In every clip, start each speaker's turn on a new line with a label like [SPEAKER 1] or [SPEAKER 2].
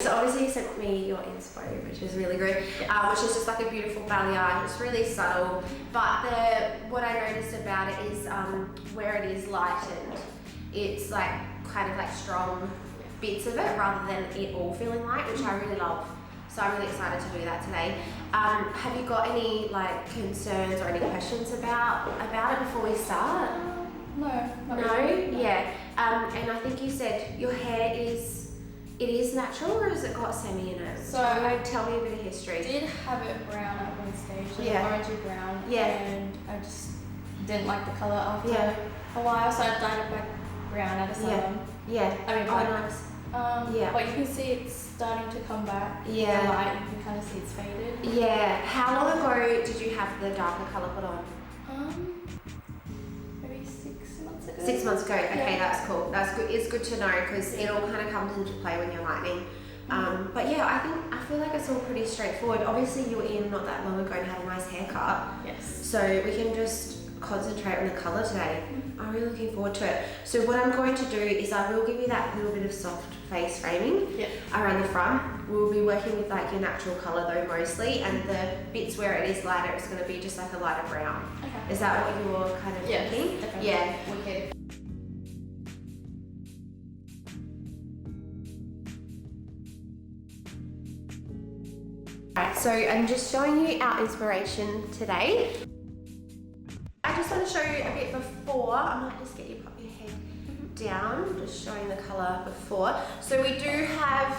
[SPEAKER 1] So obviously you sent me your inspo, which is really good, which is just like a beautiful balayage. It's really subtle, but what I noticed about it is where it is lightened, it's like kind of like strong bits of it rather than it all feeling light, which I really love. So I'm really excited to do that today. Have you got any like concerns or any questions about it before we start?
[SPEAKER 2] No.
[SPEAKER 1] Really. Yeah. And I think you said your hair is natural, or has it got semi in it?
[SPEAKER 2] So
[SPEAKER 1] tell me a bit of history.
[SPEAKER 2] I did have it brown at one stage, like orangey brown, and I just didn't like the colour after a while, so I dyed it back brown at a salon.
[SPEAKER 1] Nice.
[SPEAKER 2] But you can see it's starting to come back. The light, you can kind of see it's faded.
[SPEAKER 1] Yeah. How long ago did you have the darker colour put on?
[SPEAKER 2] Maybe 6 months ago.
[SPEAKER 1] 6 months ago. Okay, that's cool. That's good. It's good to know because it all kind of comes into play when you're lightening. But yeah, I feel like it's all pretty straightforward. Obviously, you were in not that long ago and had a nice haircut.
[SPEAKER 2] Yes.
[SPEAKER 1] So we can just concentrate on the colour today. I'm really looking forward to it. So what I'm going to do is I will give you that little bit of soft face framing around the front. We'll be working with like your natural colour though mostly, and the bits where it is lighter, it's going to be just like a lighter brown. Okay. Is that what you're kind of thinking?
[SPEAKER 2] Definitely.
[SPEAKER 1] Yeah, wicked. Alright, so I'm just showing you our inspiration today. I just want to show you a bit before. I might just get you pop your head down, just showing the colour before. So we do have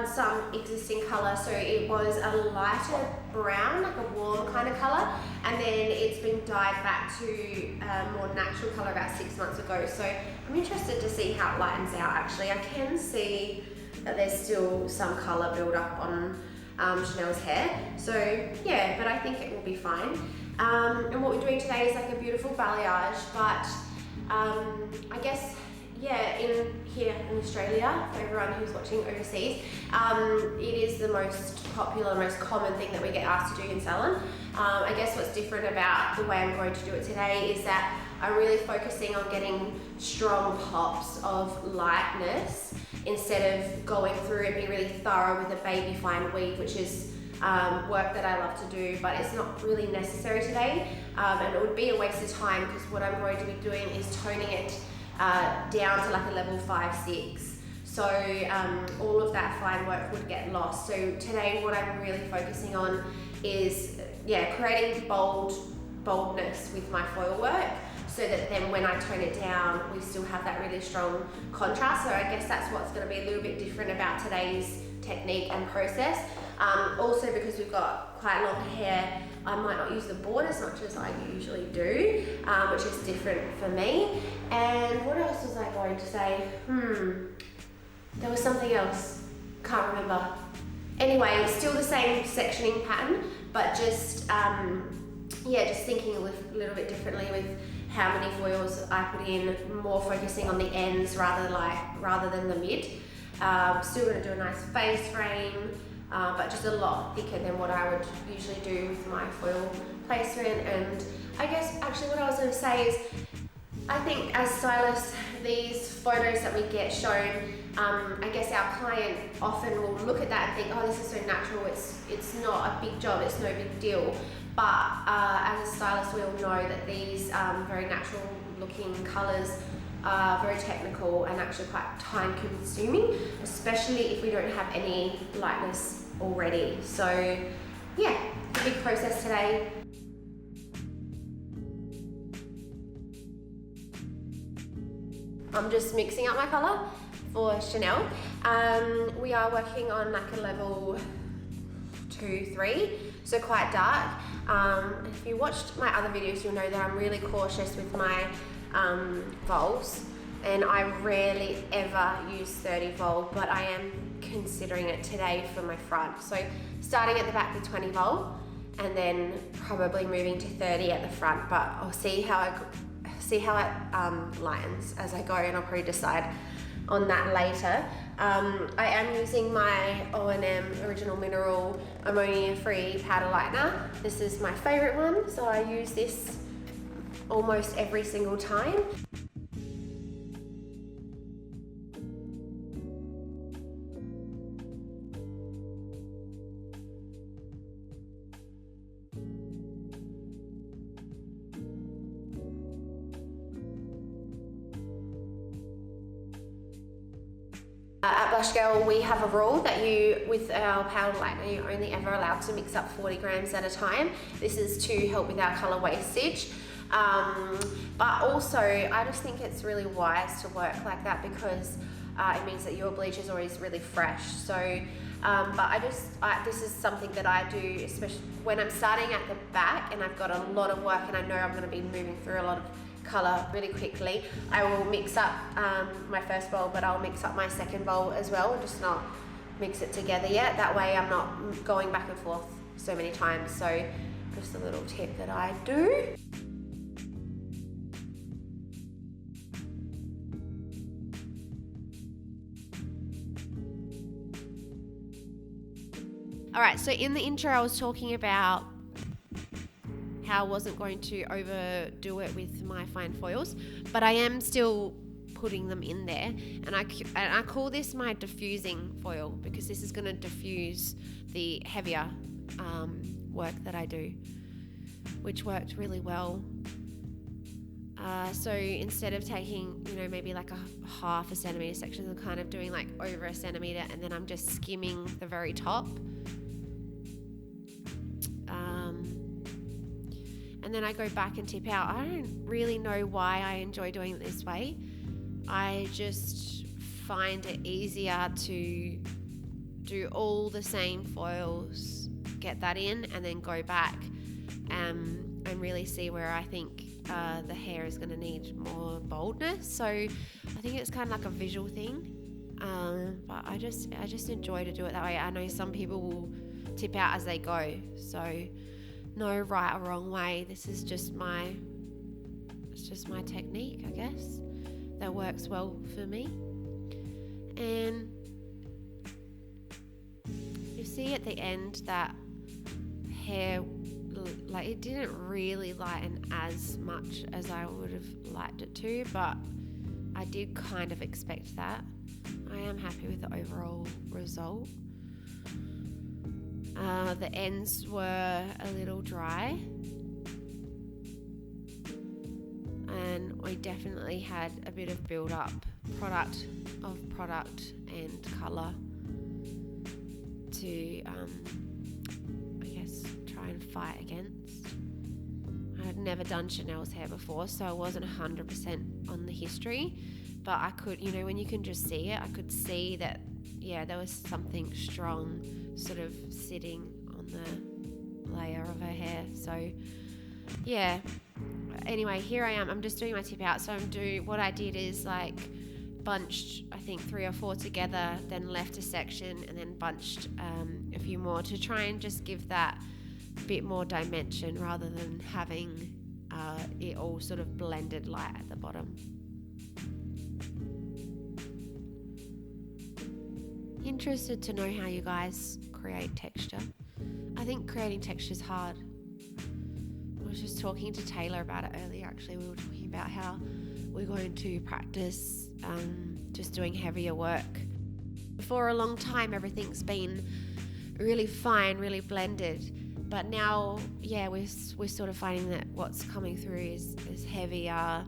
[SPEAKER 1] some existing colour. So it was a lighter brown, like a warm kind of colour, and then it's been dyed back to a more natural colour about 6 months ago. So I'm interested to see how it lightens out actually. I can see that there's still some colour build up on Chanel's hair. So yeah, but I think it will be fine. And what we're doing today is like a beautiful balayage, but I guess, here in Australia, for everyone who's watching overseas, it is the most popular, most common thing that we get asked to do in salon. I guess what's different about the way I'm going to do it today is that I'm really focusing on getting strong pops of lightness instead of going through and being really thorough with a baby fine weave, which is work that I love to do, but it's not really necessary today, and it would be a waste of time because what I'm going to be doing is toning it down to like a level 5-6. So all of that fine work would get lost. So today what I'm really focusing on is creating boldness with my foil work, so that then when I tone it down, we still have that really strong contrast. So I guess that's what's going to be a little bit different about today's technique and process. Also because we've got quite long hair, I might not use the board as much as I usually do, which is different for me. And what else was I going to say? There was something else, can't remember. Anyway, it's still the same sectioning pattern, but just just thinking a little bit differently with how many foils I put in, more focusing on the ends rather than the mid. Still gonna do a nice face frame, but just a lot thicker than what I would usually do with my foil placement. And I guess actually what I was gonna say is, I think as stylists, these photos that we get shown, I guess our client often will look at that and think, oh, this is so natural, it's not a big job, it's no big deal. But as a stylist, we all know that these very natural looking colours are very technical and actually quite time consuming, especially if we don't have any lightness already. So yeah, a big process today. I'm just mixing up my colour for Chanel. We are working on like a level 2-3, so quite dark. If you watched my other videos, you'll know that I'm really cautious with my volts, and I rarely ever use 30 volt, but I am considering it today for my front. So starting at the back with 20 volt and then probably moving to 30 at the front, but I'll see how it lightens as I go, and I'll probably decide on that later. I am using my O&M Original Mineral ammonia-free powder lightener. This is my favorite one, so I use this almost every single time. At Blush Girl, we have a rule that with our powder lightener, you're only ever allowed to mix up 40 grams at a time. This is to help with our colour wastage. But also, I just think it's really wise to work like that because it means that your bleach is always really fresh. So, but this is something that I do, especially when I'm starting at the back and I've got a lot of work and I know I'm going to be moving through a lot of colour really quickly. I will mix up my first bowl, but I'll mix up my second bowl as well, just not mix it together yet. That way I'm not going back and forth so many times. So just a little tip that I do. All right, so in the intro I was talking about how I wasn't going to overdo it with my fine foils, but I am still putting them in there, and I call this my diffusing foil because this is going to diffuse the heavier work that I do, which worked really well. So instead of taking, maybe like a half a centimetre section, I'm kind of doing like over a centimetre, and then I'm just skimming the very top. And then I go back and tip out. I don't really know why I enjoy doing it this way. I just find it easier to do all the same foils, get that in, and then go back and really see where I think the hair is going to need more boldness. So I think it's kind of like a visual thing. But I just enjoy to do it that way. I know some people will tip out as they go. So no right or wrong way. This is just my technique, I guess, that works well for me. And you see at the end that hair, like, it didn't really lighten as much as I would have liked it to, but I did kind of expect that. I am happy with the overall result. The ends were a little dry, and we definitely had a bit of build-up product and colour to, I guess, try and fight against. I had never done Chanel's hair before, so I wasn't 100% on the history, but I could, when you can just see it, I could see that, there was something strong sort of sitting on the layer of her hair. So anyway, here I am. I'm just doing my tip out. So what I did is like bunched, I think 3 or 4 together, then left a section and then bunched a few more to try and just give that bit more dimension rather than having it all sort of blended light at the bottom. Interested to know how you guys create texture. I think creating texture is hard. I was just talking to Taylor about it earlier, actually. We were talking about how we're going to practice just doing heavier work. For a long time, everything's been really fine, really blended. But now, we're sort of finding that what's coming through is heavier,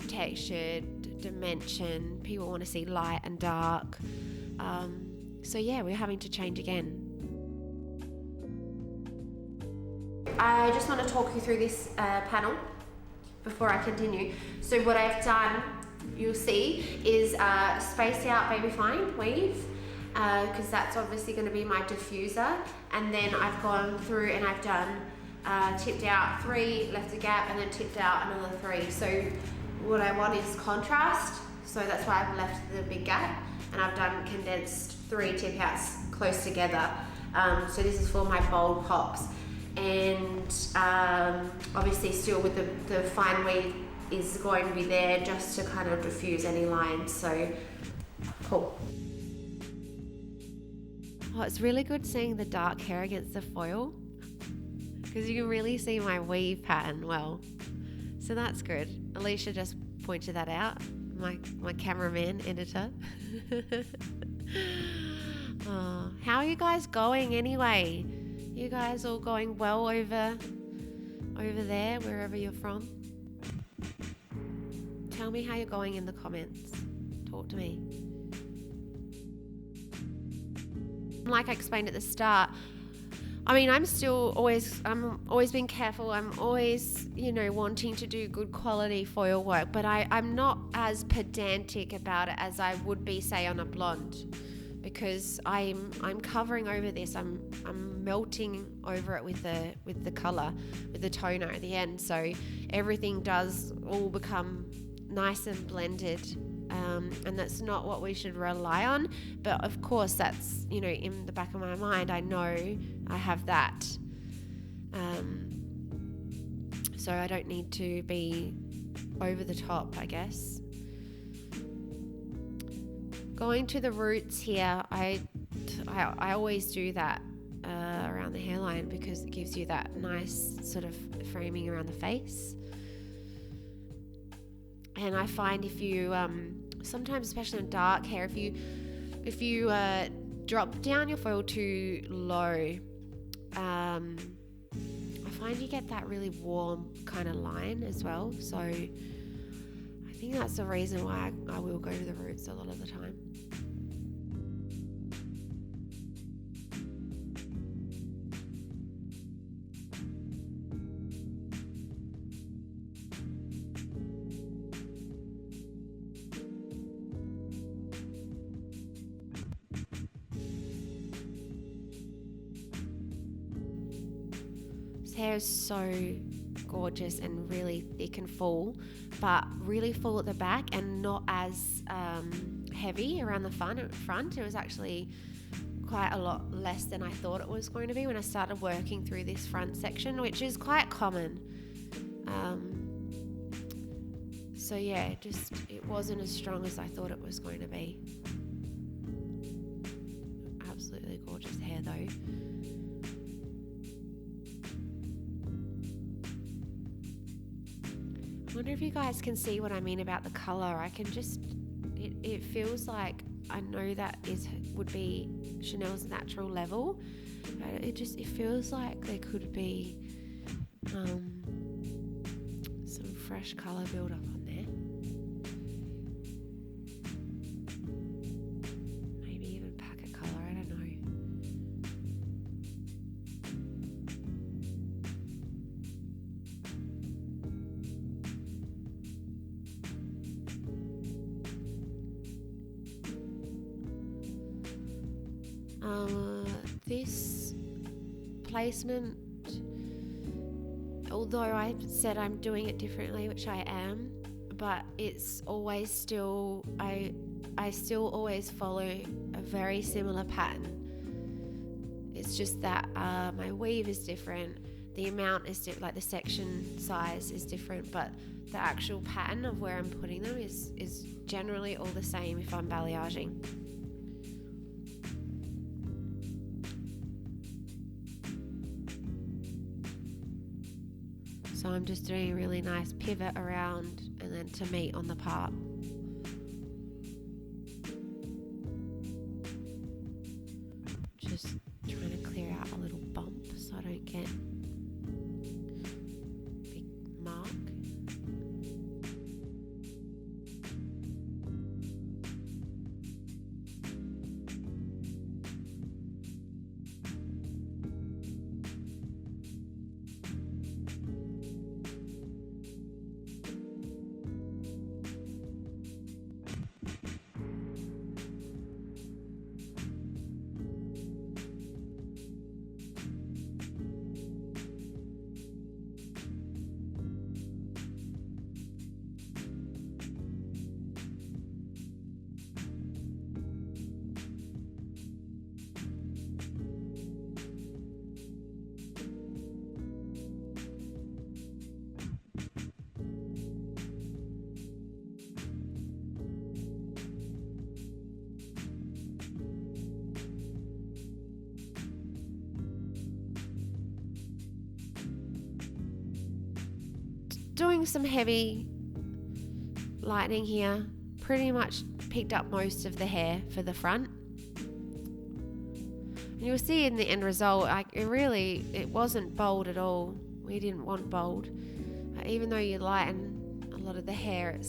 [SPEAKER 1] textured, dimension. People want to see light and dark. So we're having to change again. I just want to talk you through this panel before I continue. So what I've done, you'll see, is space out baby fine weave, because that's obviously going to be my diffuser. And then I've gone through and I've done tipped out 3, left a gap, and then tipped out another 3. So what I want is contrast. So that's why I've left the big gap, and I've done condensed 3 tip outs close together. So this is for my bold pops. And obviously still with the fine weave is going to be there just to kind of diffuse any lines. So cool. Oh, it's really good seeing the dark hair against the foil because you can really see my weave pattern well. So that's good. Alicia just pointed that out, my cameraman, editor. Oh, how are you guys going anyway? You guys all going well over there, wherever you're from? Tell me how you're going in the comments. Talk to me. like I explained at the start, I mean, I'm always being careful. I'm always, wanting to do good quality foil work, but I'm not as pedantic about it as I would be, say, on a blonde, because I'm covering over this. I'm melting over it with the color, with the toner at the end. So everything does all become nice and blended. And that's not what we should rely on, but of course that's in the back of my mind. I know I have that, so I don't need to be over the top, I guess. Going to the roots here, I always do that around the hairline, because it gives you that nice sort of framing around the face. And I find if you sometimes, especially on dark hair, if you drop down your foil too low, I find you get that really warm kind of line as well. So I think that's the reason why I will go to the roots a lot of the time. Hair is so gorgeous and really thick and full, but really full at the back and not as heavy around the front. It was actually quite a lot less than I thought it was going to be when I started working through this front section, which is quite common. So yeah, it wasn't as strong as I thought it was going to be. Absolutely gorgeous hair though. I wonder if you guys can see what I mean about the color. It feels like I know that would be Chanel's natural level. It feels like there could be some fresh color build up on there. Maybe even packet color, I don't know. This placement, although I said I'm doing it differently, which I am, but it's always still, I still always follow a very similar pattern. It's just that my weave is different, the amount is different, like the section size is different, but the actual pattern of where I'm putting them is generally all the same if I'm balayaging. So I'm just doing a really nice pivot around and then to meet on the part. Just trying to clear out a little bump so I don't get a big mark. Doing some heavy lightening here, pretty much picked up most of the hair for the front. And you'll see in the end result, it wasn't bold at all. We didn't want bold. Even though you lighten a lot of the hair,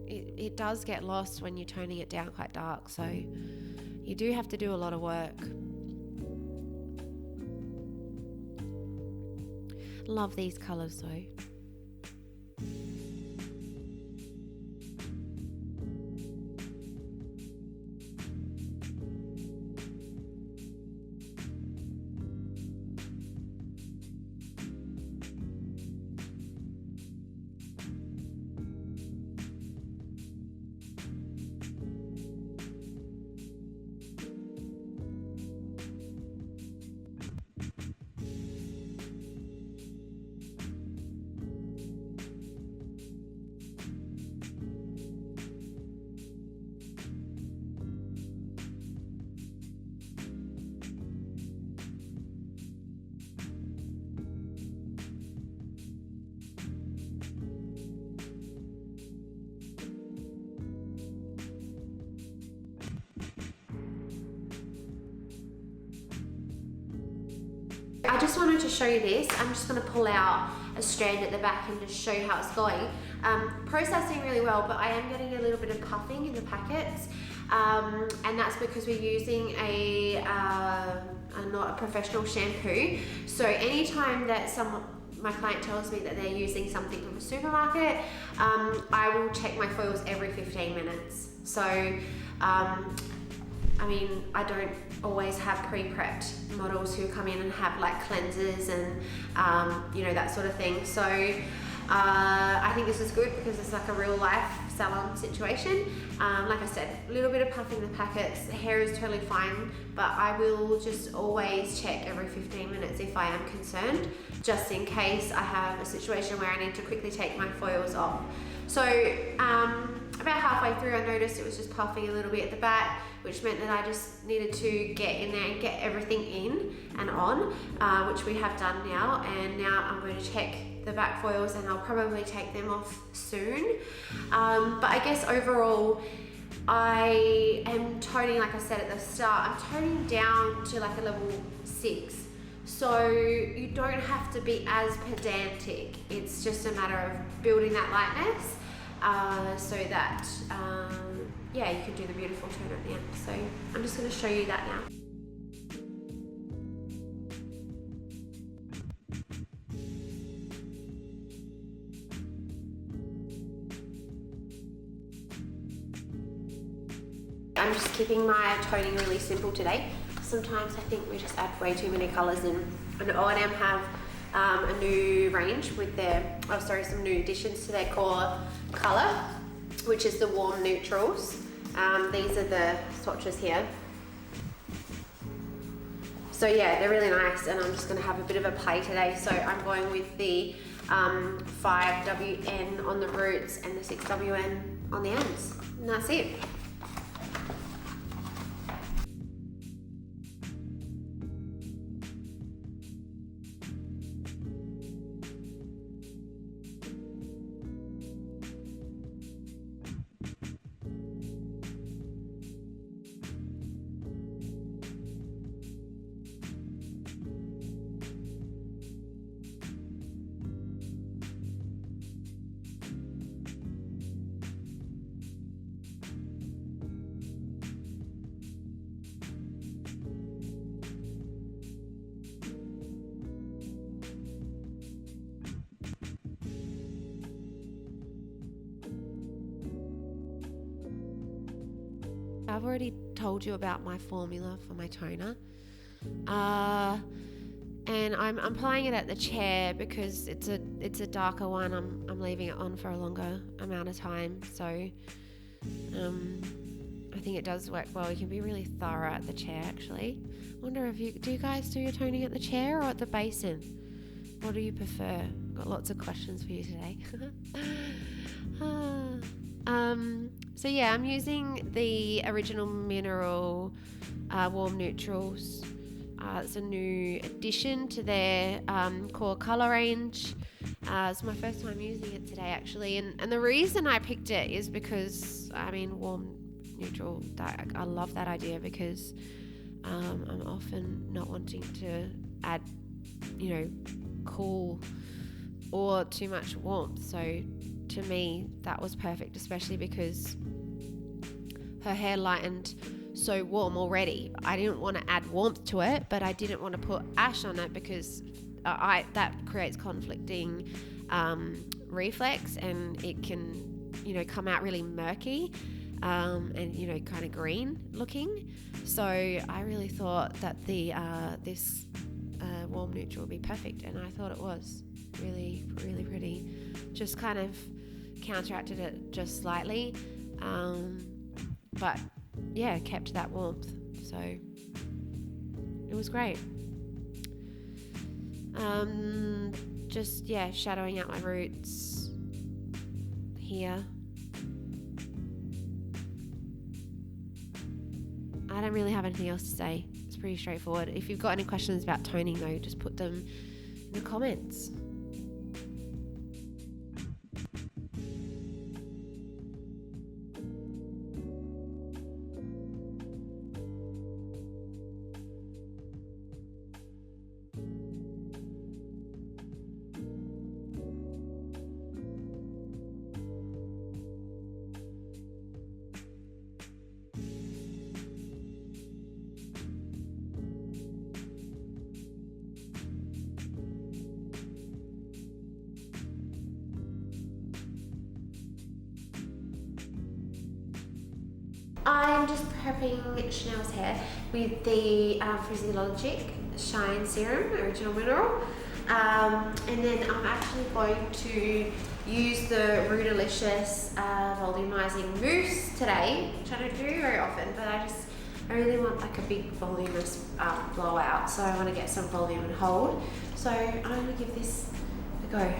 [SPEAKER 1] it does get lost when you're toning it down quite dark. So you do have to do a lot of work. Love these colours though. I just wanted to show you this. I'm just going to pull out a strand at the back and just show you how it's going. Processing really well, but I am getting a little bit of puffing in the packets, and that's because we're using not a professional shampoo. So anytime that my client tells me that they're using something from a supermarket, I will check my foils every 15 minutes. So I mean, I don't always have pre-prepped models who come in and have like cleansers and you know, that sort of thing. So I think this is good because it's like a real life salon situation. Like I said, a little bit of puff in the packets. The hair is totally fine, but I will just always check every 15 minutes if I am concerned, just in case I have a situation where I need to quickly take my foils off. So about halfway through, I noticed it was just puffing a little bit at the back, which meant that I just needed to get in there and get everything in and on, which we have done now. And now I'm going to check the back foils and I'll probably take them off soon. But I guess overall, I am toning, like I said at the start, I'm toning down to like a level 6. So you don't have to be as pedantic. It's just a matter of building that lightness, so that yeah, you can do the beautiful tone at the end. So I'm just going to show you that now. I'm just keeping my toning really simple today. Sometimes I think we just add way too many colours in. And O&M have a new range with their, some new additions to their core colour, which is the warm neutrals. These are the swatches here. So yeah, they're really nice, and I'm just going to have a bit of a play today. So I'm going with the 5WN on the roots and the 6WN on the ends, and that's it. I've already told you about my formula for my toner, and I'm applying it at the chair because it's a darker one. I'm leaving it on for a longer amount of time, so I think it does work well. You can be really thorough at the chair, actually. Wonder if do you guys do your toning at the chair or at the basin? What do you prefer? Got lots of questions for you today. So yeah, I'm using the Original Mineral Warm Neutrals. It's a new addition to their core colour range. It's my first time using it today, actually, and the reason I picked it is because, I mean, warm neutral, I love that idea because I'm often not wanting to add, cool or too much warmth. So to me, that was perfect, especially because her hair lightened so warm already. I didn't want to add warmth to it, but I didn't want to put ash on it because that creates conflicting reflex, and it can, you know, come out really murky and, you know, kind of green looking. So I really thought that this warm neutral would be perfect, and I thought it was really, really pretty. Just kind of counteracted it just slightly, but yeah, kept that warmth. So it was great. Just, yeah, shadowing out my roots here. I don't really have anything else to say. It's pretty straightforward. If you've got any questions about toning though, just put them in the comments. I'm just prepping Chanel's hair with the Physiologic Shine Serum, Original Mineral. And then I'm actually going to use the Rootalicious Volumizing Mousse today, which I don't do very often, but I really want like a big voluminous blowout, so I want to get some volume and hold. So I'm going to give this a go.